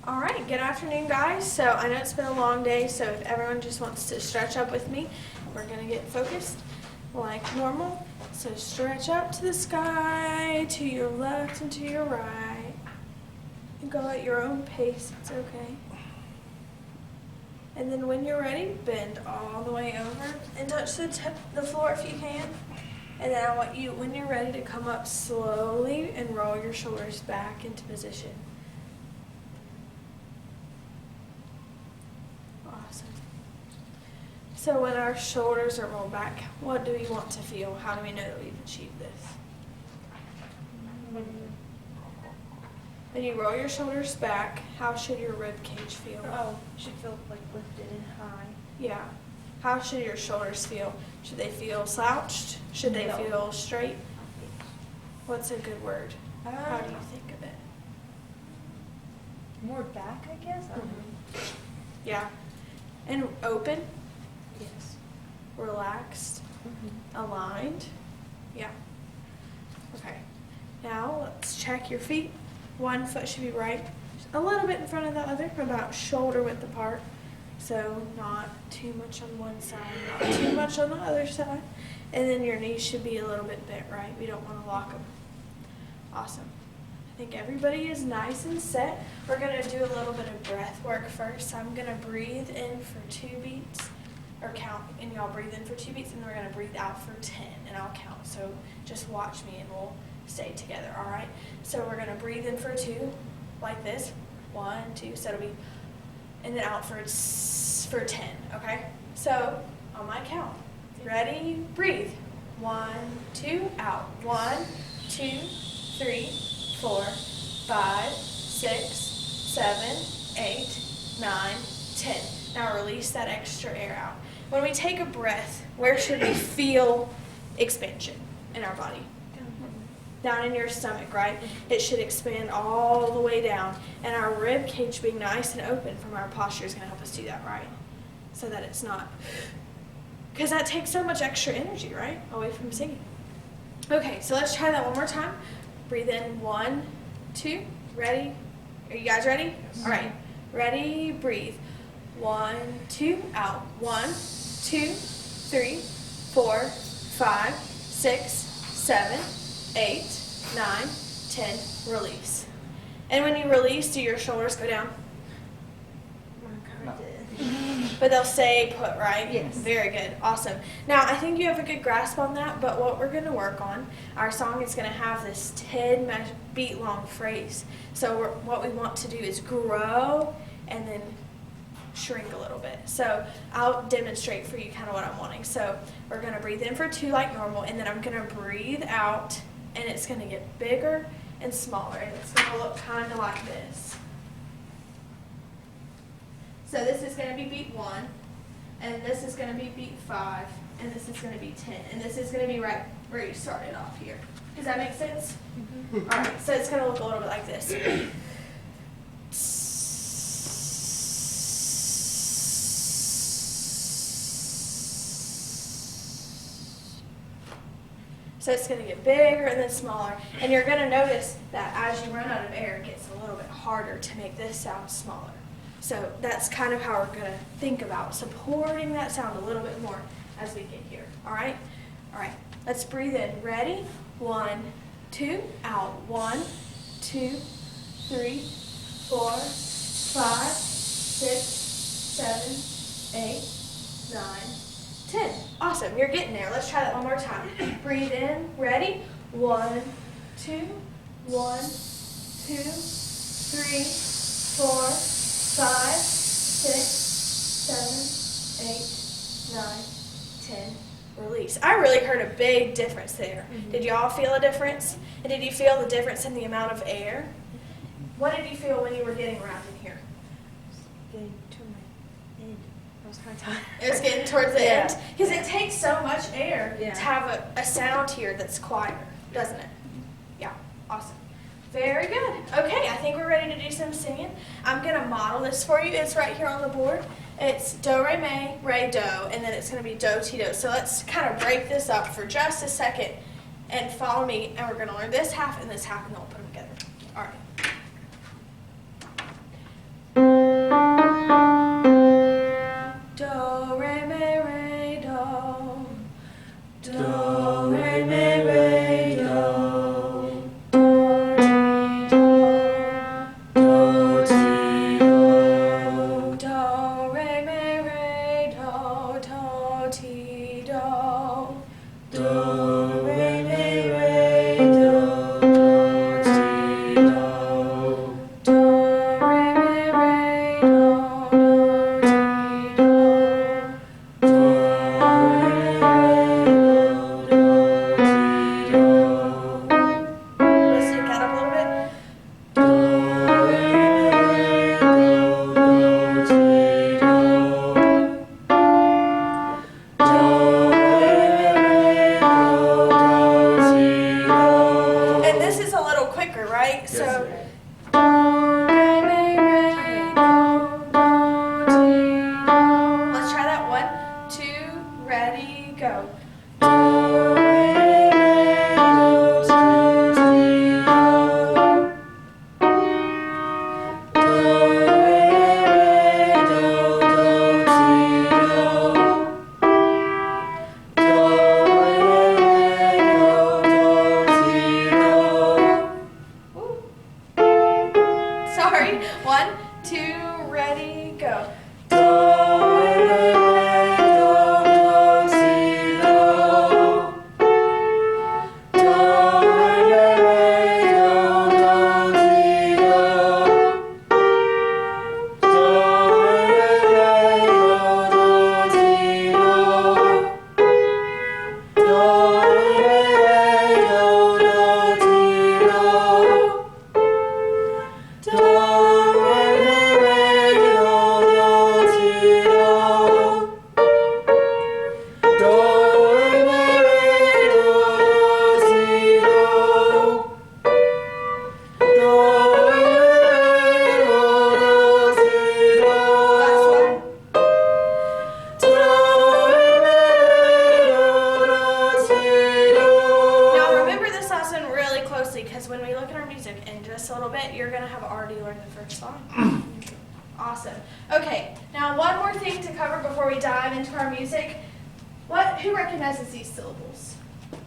All right, good afternoon, guys. So I know it's been a long day, so if everyone just wants to stretch up with me, we're going to get focused like normal. So stretch up to the sky, to your left and to your right. You go at your own pace, it's okay. And then when you're ready, bend all the way over and touch the floor if you can. And then I want you, when you're ready, to come up slowly and roll your shoulders back into position. Awesome. So when our shoulders are rolled back, what do we want to feel? How do we know that we've achieved this? When you roll your shoulders back, how should your rib cage feel? Oh, should feel like lifted and high. Yeah. How should your shoulders feel? Should they feel slouched? Should they feel straight? What's a good word? How do you think of it? More back, I guess. I don't know. Yeah. And open, Yes. relaxed, aligned. Yeah. Okay. Now let's check your feet. One foot should be right, a little bit in front of the other, about shoulder width apart. So not too much on one side, not too much on the other side. And then your knees should be a little bit bent right. We don't want to lock them. Awesome. I think everybody is nice and set. We're going to do a little bit of breath work first. I'm going to breathe in for 2 beats, or count, and y'all breathe in for 2 beats, and then we're going to breathe out for 10, and I'll count. So just watch me and we'll stay together, all right? So we're going to breathe in for 2, like this. 1, 2, so it'll be, and then out for 10, okay? So on my count, ready, breathe. 1, 2, out. 1, 2, 3, 4, 5, 6, 7, 8, 9, 10. Now release that extra air out. When we take a breath, where should we feel expansion in our body? Down in your stomach, right? It should expand all the way down. And our rib cage being nice and open from our posture is going to help us do that, right? So that it's not, because that takes so much extra energy, right? Away from singing. Okay, so let's try that one more time. Breathe in, 1, 2, ready? Are you guys ready? Yes. All right, ready, breathe. 1, 2, out. 1, 2, 3, 4, 5, 6, 7, 8, 9, 10, release. And when you release, do your shoulders go down? I kind of did. But they'll stay put, right? Yes. Very good. Awesome. Now, I think you have a good grasp on that, but what we're going to work on, our song is going to have this 10 beat long phrase. So what we want to do is grow and then shrink a little bit. So I'll demonstrate for you kind of what I'm wanting. So we're going to breathe in for 2 like normal, and then I'm going to breathe out, and it's going to get bigger and smaller, and it's going to look kind of like this. So this is going to be beat 1, and this is going to be beat 5, and this is going to be 10, and this is going to be right where you started off here. Does that make sense? All right, so it's going to look a little bit like this. So it's going to get bigger and then smaller. And you're going to notice that as you run out of air, it gets a little bit harder to make this sound smaller. So that's kind of how we're going to think about supporting that sound a little bit more as we get here. All right? All right. Let's breathe in. Ready? 1, 2, out. 1, 2, 3, 4, 5, 6, 7, 8, 9, 10. Awesome. You're getting there. Let's try that one more time. Breathe in. Ready? 1, 2, 1, 2, 3, 4, 5, 6, 7, 8, 9, 10. Release. I really heard a big difference there. Did y'all feel a difference? And did you feel the difference in the amount of air? What did you feel when you were getting around in here? Getting to my end. I was kind of tired. It was getting towards the Yeah. end? Because it takes so much air Yeah. to have a sound here that's quieter, doesn't it? Yeah, awesome. Very good. Okay, I think we're ready to do some singing. I'm going to model this for you. It's right here on the board. It's do, re, mi, re, do, and then it's going to be do, ti, do. So let's kind of break this up for just a second and follow me, and we're going to learn this half and this half, and then we'll put them together. All right. Sorry. 1, 2, ready, go. Because when we look at our music in just a little bit, you're going to have already learned the first song. Awesome. Okay, now one more thing to cover before we dive into our music. Who recognizes these syllables? Do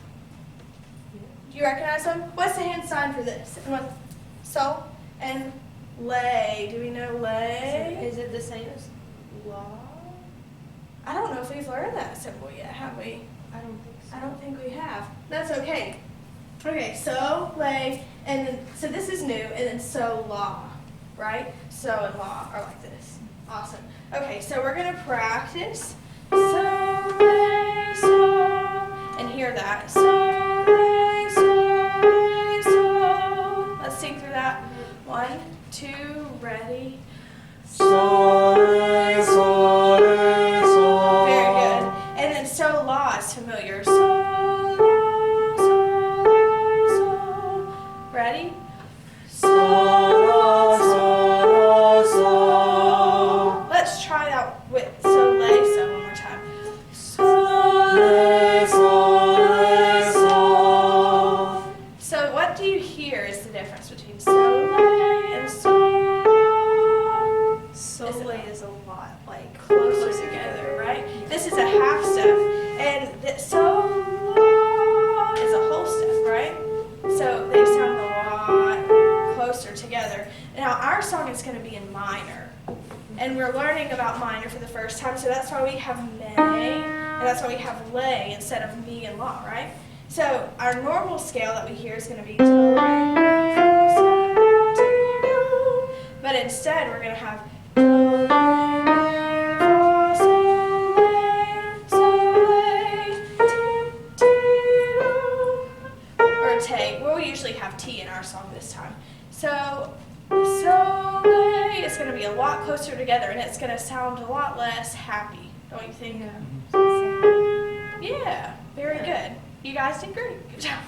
you recognize them? What's the hand sign for this? And what? So and lay. Do we know lay? Is it the same as law? I don't know if we've learned that symbol yet, have we? I don't think so. I don't think we have. That's okay. Okay, so, lay, and then, so this is new, and then so, law, right? So and law are like this. Awesome. Okay, so we're going to practice. So, lay, so, and hear that. So, lay, so. Let's sing through that. 1, 2, ready. So, lay, so, lay, so. Very good. And then so, law is familiar. So, ready? So, la, so. Let's try that with so lay so one more time. So Lay, so. So what do you hear is the difference between so lay and so? So lay is a lot like Closer together, right? This is a half step, and so is a whole step, right? So they sound a lot closer together. Now our song is going to be in minor, and we're learning about minor for the first time, so that's why we have may, and that's why we have lay instead of me and la, right? So our normal scale that we hear is going to be do, re, mi, fa, sol, la, ti, do. But instead we're going to have do, re, mi, fa, sol, lay, ti, do. Or take. We'll usually have T in our song this time. So lay is going to be a lot closer together, and it's going to sound a lot less happy, don't you think? Yeah. Yeah, very good. You guys did great. Good job.